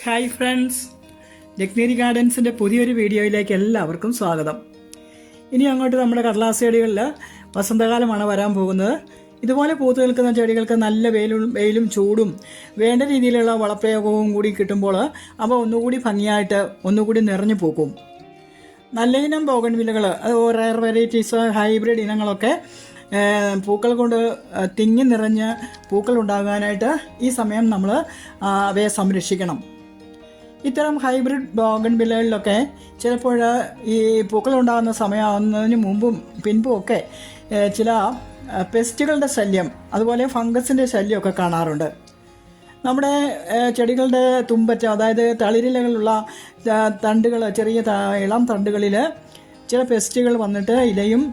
Hi friends, ജഗ്നേരി ഗാർഡൻസിൻ്റെ പുതിയൊരു വീഡിയോയിലേക്ക് എല്ലാവർക്കും സ്വാഗതം. ഇനി അങ്ങോട്ട് നമ്മുടെ കടലാസ് ചെടികളിൽ വസന്തകാലമാണ് വരാൻ പോകുന്നത്. ഇതുപോലെ പൂത്തു നിൽക്കുന്ന ചെടികൾക്ക് നല്ല വെയിലും ചൂടും വേണ്ട രീതിയിലുള്ള വളപ്രയോഗവും കൂടി കിട്ടുമ്പോൾ അവ ഒന്നുകൂടി ഭംഗിയായിട്ട് ഒന്നുകൂടി നിറഞ്ഞു പൂക്കും. നല്ല ഇനം ബോഗൺവില്ലകൾ, റയർ വെറൈറ്റീസ്, ഹൈബ്രിഡ് ഇനങ്ങളൊക്കെ പൂക്കൾ കൊണ്ട് തിങ്ങി നിറഞ്ഞ് പൂക്കൾ ഉണ്ടാകാനായിട്ട് ഈ സമയം നമ്മൾ അവയെ സംരക്ഷിക്കണം. ഇത്തരം ഹൈബ്രിഡ് ബോഗൺവില്ലകളിലൊക്കെ ചിലപ്പോൾ ഈ പൂക്കളുണ്ടാകുന്ന സമയമാകുന്നതിന് മുമ്പും പിൻപും ഒക്കെ ചില പെസ്റ്റുകളുടെ ശല്യം, അതുപോലെ ഫംഗസിൻ്റെ ശല്യമൊക്കെ കാണാറുണ്ട്. നമ്മുടെ ചെടികളുടെ തുമ്പറ്റ, അതായത് തളിരിലകളുള്ള തണ്ടുകൾ, ചെറിയ ഇളം തണ്ടുകളിൽ ചില പെസ്റ്റുകൾ വന്നിട്ട് ഇലയും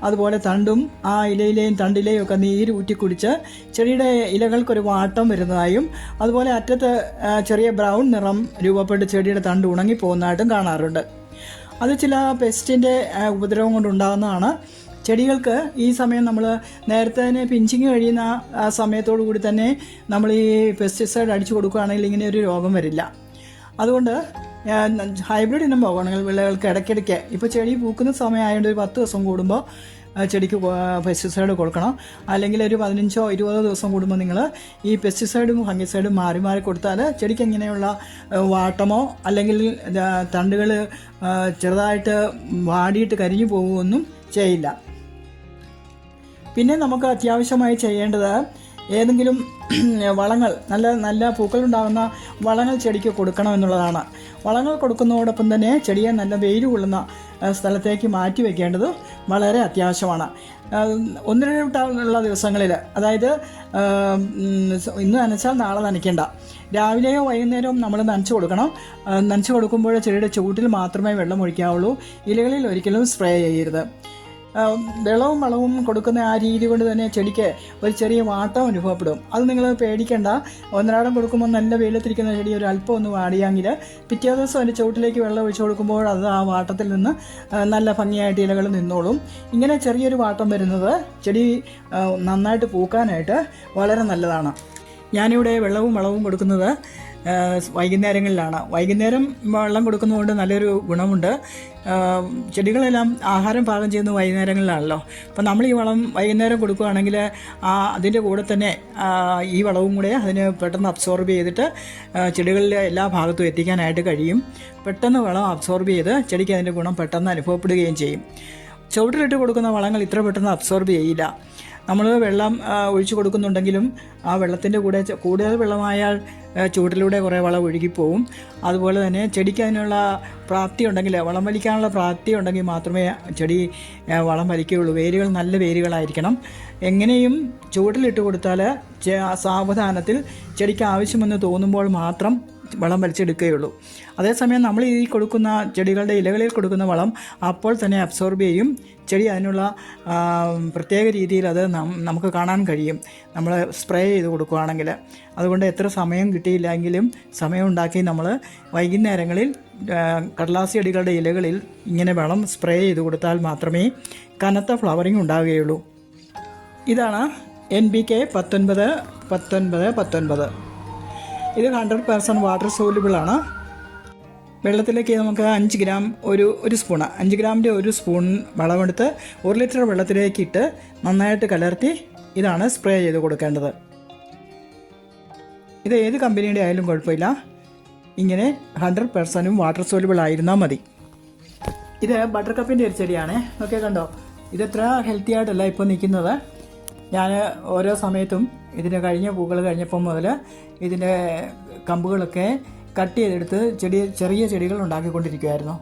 അതുപോലെ തണ്ടും ആ ഇലയിലെയും തണ്ടിലെയും ഒക്കെ നീര് ഊറ്റി കുടിച്ച് ചെടിയുടെ ഇലകൾക്കൊരു വാട്ടം വരുന്നതായും അതുപോലെ അറ്റത്ത് ചെറിയ ബ്രൗൺ നിറം രൂപപ്പെട്ട് ചെടിയുടെ തണ്ട് ഉണങ്ങിപ്പോകുന്നതായിട്ടും കാണാറുണ്ട്. അത് ചില പെസ്റ്റിൻ്റെ ഉപദ്രവം കൊണ്ടുണ്ടാകുന്നതാണ്. ചെടികൾക്ക് ഈ സമയം നമ്മൾ നേരത്തെ തന്നെ പിഞ്ചിങ് കഴിയുന്ന സമയത്തോടു കൂടി തന്നെ നമ്മൾ ഈ പെസ്റ്റിസൈഡ് അടിച്ചു കൊടുക്കുകയാണെങ്കിൽ ഇങ്ങനെ ഒരു രോഗം വരില്ല. അതുകൊണ്ട് ഹൈബ്രിഡ് ഇനം വിളകൾക്ക് ഇടയ്ക്കിടയ്ക്ക് ഇപ്പോൾ ചെടി പൂക്കുന്ന സമയമായതുകൊണ്ട് ഒരു 10 ദിവസം കൂടുമ്പോൾ ചെടിക്ക് പെസ്റ്റിസൈഡ് കൊടുക്കണം. അല്ലെങ്കിൽ ഒരു 15-20 ദിവസം കൂടുമ്പോൾ നിങ്ങൾ ഈ പെസ്റ്റിസൈഡും ഫംഗിസൈഡും മാറി മാറി കൊടുത്താൽ ചെടിക്ക് ഇങ്ങനെയുള്ള വാട്ടമോ അല്ലെങ്കിൽ തണ്ടുകൾ ചെറുതായിട്ട് വാടിയിട്ട് കരിഞ്ഞു പോകുകയൊന്നും ചെയ്യില്ല. പിന്നെ നമുക്ക് അത്യാവശ്യമായി ചെയ്യേണ്ടത് ഏതെങ്കിലും വളങ്ങൾ, നല്ല പൂക്കളുണ്ടാകുന്ന വളങ്ങൾ ചെടിക്ക് കൊടുക്കണം എന്നുള്ളതാണ്. വളങ്ങൾ കൊടുക്കുന്നതോടൊപ്പം തന്നെ ചെടിയെ നല്ല വെയിൽ കൊള്ളുന്ന സ്ഥലത്തേക്ക് മാറ്റി വയ്ക്കേണ്ടത് വളരെ അത്യാവശ്യമാണ്. 1-2 ദിവസങ്ങളിൽ, അതായത് ഇന്ന് നനച്ചാൽ നാളെ നനയ്ക്കേണ്ട, രാവിലെയോ വൈകുന്നേരവും നമ്മൾ നനച്ചു കൊടുക്കണം. നനച്ചു കൊടുക്കുമ്പോൾ ചെടിയുടെ ചൂട്ടിൽ മാത്രമേ വെള്ളം ഒഴിക്കാവുള്ളൂ. ഇലകളിൽ ഒരിക്കലും സ്പ്രേ ചെയ്യരുത്. വെള്ളവും വളവും കൊടുക്കുന്ന ആ രീതി കൊണ്ട് തന്നെ ചെടിക്ക് ഒരു ചെറിയ വാട്ടം അനുഭവപ്പെടും. അത് നിങ്ങൾ പേടിക്കേണ്ട. ഒന്നരാടം കൊടുക്കുമ്പോൾ നല്ല വെയിലത്തിരിക്കുന്ന ചെടി ഒരു അല്പം ഒന്ന് വാടിയെങ്കിൽ പിറ്റേ ദിവസം അതിൻ്റെ ചുവട്ടിലേക്ക് വെള്ളം ഒഴിച്ചു കൊടുക്കുമ്പോൾ അത് ആ വാട്ടത്തിൽ നിന്ന് നല്ല ഭംഗിയായിട്ട് ഇലകൾ നിന്നോളും. ഇങ്ങനെ ചെറിയൊരു വാട്ടം വരുന്നത് ചെടി നന്നായിട്ട് പൂക്കാനായിട്ട് വളരെ നല്ലതാണ്. ഞാനിവിടെ വെള്ളവും വളവും കൊടുക്കുന്നത് വൈകുന്നേരങ്ങളിലാണ്. വൈകുന്നേരം വെള്ളം കൊടുക്കുന്നതുകൊണ്ട് നല്ലൊരു ഗുണമുണ്ട്. ചെടികളെല്ലാം ആഹാരം പാകം ചെയ്യുന്നത് വൈകുന്നേരങ്ങളിലാണല്ലോ. അപ്പം നമ്മൾ ഈ വളം വൈകുന്നേരം കൊടുക്കുകയാണെങ്കിൽ അതിൻ്റെ കൂടെ തന്നെ ഈ വളവും കൂടെ അതിന് പെട്ടെന്ന് അബ്സോർബ് ചെയ്തിട്ട് ചെടികളിലെ എല്ലാ ഭാഗത്തും എത്തിക്കാനായിട്ട് കഴിയും. പെട്ടെന്ന് വളം അബ്സോർബ് ചെയ്ത് ചെടിക്ക് അതിൻ്റെ ഗുണം പെട്ടെന്ന് അനുഭവപ്പെടുകയും ചെയ്യും. ചുവട്ടിലിട്ട് കൊടുക്കുന്ന വളങ്ങൾ ഇത്ര പെട്ടെന്ന് അബ്സോർബ് ചെയ്യില്ല. നമ്മൾ വെള്ളം ഒഴിച്ചു കൊടുക്കുന്നുണ്ടെങ്കിലും ആ വെള്ളത്തിൻ്റെ കൂടെ കൂടുതൽ വെള്ളമായാൽ ചുവട്ടിലൂടെ കുറേ വളം ഒഴുകിപ്പോവും. അതുപോലെ തന്നെ ചെടിക്ക് അതിനുള്ള പ്രാപ്തി ഉണ്ടെങ്കിൽ, വളം വലിക്കാനുള്ള പ്രാപ്തി ഉണ്ടെങ്കിൽ മാത്രമേ ചെടി വളം വലിക്കുകയുള്ളൂ. വേരുകൾ നല്ല വേരുകളായിരിക്കണം. എങ്ങനെയും ചുവട്ടിലിട്ട് കൊടുത്താൽ സാവധാനത്തിൽ ചെടിക്ക് ആവശ്യമെന്ന് തോന്നുമ്പോൾ മാത്രം വളം വലിച്ചെടുക്കുകയുള്ളൂ. അതേസമയം നമ്മൾ ഈ കൊടുക്കുന്ന ചെടികളുടെ ഇലകളിൽ കൊടുക്കുന്ന വളം അപ്പോൾ തന്നെ അബ്സോർബ് ചെയ്യും. ചെടി അതിനുള്ള പ്രത്യേക രീതിയിൽ അത് നമുക്ക് കാണാൻ കഴിയും നമ്മൾ സ്പ്രേ ചെയ്ത് കൊടുക്കുകയാണെങ്കിൽ. അതുകൊണ്ട് എത്ര സമയം കിട്ടിയില്ലെങ്കിലും സമയം ഉണ്ടാക്കി നമ്മൾ വൈകുന്നേരങ്ങളിൽ കടലാസ് ചെടികളുടെ ഇലകളിൽ ഇങ്ങനെ വളം സ്പ്രേ ചെയ്ത് കൊടുത്താൽ മാത്രമേ കനത്ത ഫ്ലവറിങ് ഉണ്ടാവുകയുള്ളൂ. ഇതാണ് NPK 19-19-19. ഇത് 100% വാട്ടർ സോല്യൂബിളാണ്. വെള്ളത്തിലേക്ക് നമുക്ക് 5 ഗ്രാം ഒരു സ്പൂണ്, 5 ഗ്രാമിൻ്റെ ഒരു സ്പൂൺ വളമെടുത്ത് 1 ലിറ്റർ വെള്ളത്തിലേക്ക് ഇട്ട് നന്നായിട്ട് കലർത്തി ഇതാണ് സ്പ്രേ ചെയ്ത് കൊടുക്കേണ്ടത്. ഇത് ഏത് കമ്പനിയുടെ ആയാലും കുഴപ്പമില്ല. ഇങ്ങനെ 100% വാട്ടർ സോല്യൂബിൾ ആയിരുന്നാൽ മതി. ഇത് ബട്ടർ കപ്പിൻ്റെ ഒരു ചെടിയാണ്. ഓക്കെ, കണ്ടോ, ഇതെത്ര ഹെൽത്തി ആയിട്ടല്ല ഇപ്പോൾ നിൽക്കുന്നത്. ഞാൻ ഓരോ സമയത്തും ഇതിൻ്റെ കഴിഞ്ഞ പൂക്കൾ കഴിഞ്ഞപ്പോൾ മുതൽ ഇതിൻ്റെ കമ്പുകളൊക്കെ കട്ട് ചെയ്തെടുത്ത് ചെറിയ ചെടികൾ ഉണ്ടാക്കിക്കൊണ്ടിരിക്കുമായിരുന്നു.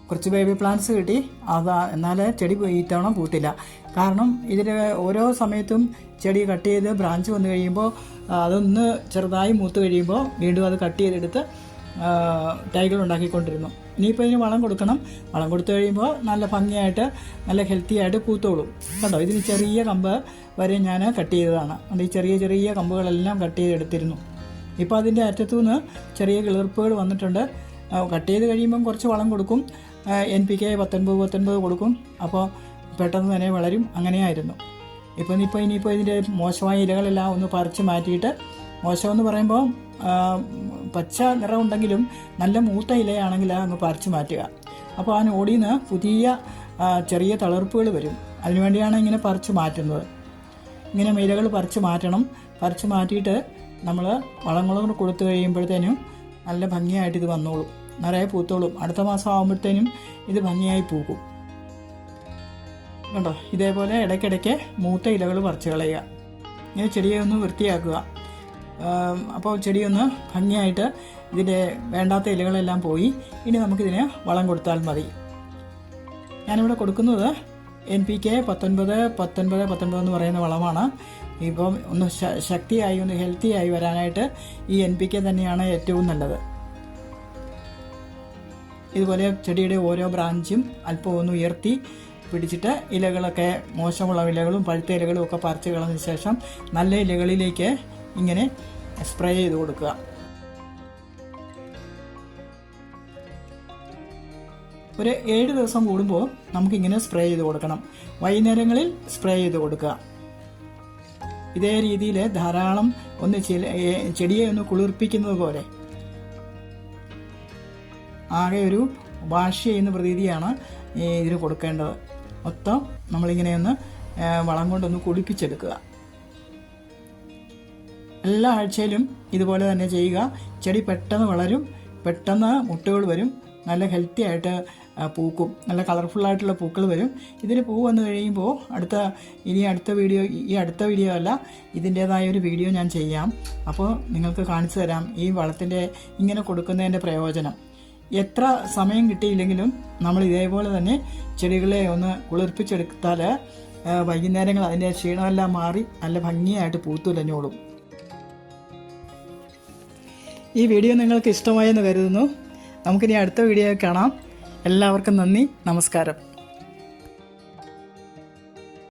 കുറച്ച് ബേബി പ്ലാന്റ്സ് കിട്ടി. എന്നാൽ ചെടി ഇത്തവണ പൂത്തില്ല. കാരണം ഇതിന് ഓരോ സമയത്തും ചെടി കട്ട് ചെയ്ത് ബ്രാഞ്ച് വന്നു കഴിയുമ്പോൾ അതൊന്ന് ചെറുതായി മൂത്ത് കഴിയുമ്പോൾ വീണ്ടും അത് കട്ട് ചെയ്തെടുത്ത് തൈകൾ ഉണ്ടാക്കിക്കൊണ്ടിരുന്നു. ഇനിയിപ്പോൾ ഇതിന് വളം കൊടുക്കണം. വളം കൊടുത്തു കഴിയുമ്പോൾ നല്ല ഭംഗിയായിട്ട് നല്ല ഹെൽത്തി ആയിട്ട് പൂത്തോളും. കണ്ടോ, ഇതിന് ചെറിയ കമ്പ് വരെ ഞാൻ കട്ട് ചെയ്തതാണ്. അത് ഈ ചെറിയ കമ്പുകളെല്ലാം കട്ട് ചെയ്തെടുത്തിരുന്നു. ഇപ്പോൾ അതിൻ്റെ അറ്റത്തുനിന്ന് ചെറിയ കിളിർപ്പുകൾ വന്നിട്ടുണ്ട്. കട്ട് ചെയ്ത് കഴിയുമ്പം കുറച്ച് വളം കൊടുക്കും. NPK 19-19 കൊടുക്കും. അപ്പോൾ പെട്ടെന്ന് തന്നെ വളരും. അങ്ങനെയായിരുന്നു. ഇനിയിപ്പോൾ ഇതിൻ്റെ മോശമായ ഇലകളെല്ലാം ഒന്ന് പറിച്ച് മാറ്റിയിട്ട്, മോശമെന്ന് പറയുമ്പോൾ പച്ച നിറമുണ്ടെങ്കിലും നല്ല മൂത്ത ഇലയാണെങ്കിൽ അങ്ങ് പറിച്ചു മാറ്റുക. അപ്പോൾ ആ നോടിയിൽ നിന്ന് പുതിയ ചെറിയ തളിർപ്പുകൾ വരും. അതിനുവേണ്ടിയാണ് ഇങ്ങനെ പറിച്ചു മാറ്റുന്നത്. ഇങ്ങനെ ഇലകൾ പറിച്ചു മാറ്റണം. പറിച്ചു മാറ്റിയിട്ട് നമ്മൾ വളങ്ങളോട് കൊടുത്തു കഴിയുമ്പോഴത്തേനും നല്ല ഭംഗിയായിട്ട് ഇത് വന്നോളും, നിറയെ പൂത്തോളും. അടുത്ത മാസം ആകുമ്പോഴത്തേനും ഇത് ഭംഗിയായി പൂക്കും. കണ്ടോ, ഇതേപോലെ ഇടയ്ക്കിടയ്ക്ക് മൂത്ത ഇലകൾ പറിച്ചു കളയുക. ഇങ്ങനെ ചെടിയെ ഒന്ന് വൃത്തിയാക്കുക. അപ്പോൾ ചെടിയൊന്ന് ഭംഗിയായിട്ട് ഇതിൻ്റെ വേണ്ടാത്ത ഇലകളെല്ലാം പോയി. ഇനി നമുക്കിതിന് വളം കൊടുത്താൽ മതി. ഞാനിവിടെ കൊടുക്കുന്നത് NPK 19 എന്ന് പറയുന്ന വളമാണ്. ഇപ്പം ഒന്ന് ശക്തിയായി ഒന്ന് ഹെൽത്തിയായി വരാനായിട്ട് ഈ NPK തന്നെയാണ് ഏറ്റവും നല്ലത്. ഇതുപോലെ ചെടിയുടെ ഓരോ ബ്രാഞ്ചും അല്പം ഒന്ന് ഉയർത്തി പിടിച്ചിട്ട് ഇലകളൊക്കെ മോശമുള്ള ഇലകളും പഴുത്ത ഇലകളും ഒക്കെ പറിച്ച് കളഞ്ഞ ശേഷം നല്ല ഇലകളിലേക്ക് ഇങ്ങനെ സ്പ്രേ ചെയ്ത് കൊടുക്കുക. ഒരു 7 ദിവസം കൂടുമ്പോൾ നമുക്കിങ്ങനെ സ്പ്രേ ചെയ്ത് കൊടുക്കണം. വൈകുന്നേരങ്ങളിൽ സ്പ്രേ ചെയ്ത് കൊടുക്കുക. ഇതേ രീതിയിൽ ധാരാളം ഒന്ന് ചെടിയെ ഒന്ന് കുളിർപ്പിക്കുന്നത് പോലെ ആകെ ഒരു വാഷ് ചെയ്യുന്ന പ്രതീതിയാണ് ഇതിന് കൊടുക്കേണ്ടത്. മൊത്തം നമ്മളിങ്ങനെ ഒന്ന് വളം കൊണ്ടൊന്ന് കുളിപ്പിച്ചെടുക്കുക. എല്ലാ ആഴ്ചയിലും ഇതുപോലെ തന്നെ ചെയ്യുക. ചെടി പെട്ടെന്ന് വളരും, പെട്ടെന്ന് മുട്ടുകൾ വരും, നല്ല ഹെൽത്തി ആയിട്ട് പൂക്കും, നല്ല കളർഫുള്ളായിട്ടുള്ള പൂക്കൾ വരും. ഇതിന് പൂ വന്നു കഴിയുമ്പോൾ അടുത്ത വീഡിയോ അല്ല, ഇതിൻ്റേതായ ഒരു വീഡിയോ ഞാൻ ചെയ്യാം. അപ്പോൾ നിങ്ങൾക്ക് കാണിച്ചു തരാം ഈ വളത്തിൻ്റെ ഇങ്ങനെ കൊടുക്കുന്നതിൻ്റെ പ്രയോജനം. എത്ര സമയം കിട്ടിയില്ലെങ്കിലും നമ്മൾ ഇതേപോലെ തന്നെ ചെടികളെ ഒന്ന് കുളിർപ്പിച്ചെടുത്താൽ വൈകുന്നേരങ്ങൾ അതിൻ്റെ ക്ഷീണമെല്ലാം മാറി നല്ല ഭംഗിയായിട്ട് പൂത്തുലഞ്ഞോളും. ഈ വീഡിയോ നിങ്ങൾക്ക് ഇഷ്ടമായെന്ന് കരുതുന്നു. നമുക്കിനി അടുത്ത വീഡിയോ കാണാം. എല്ലാവർക്കും നന്ദി, നമസ്കാരം.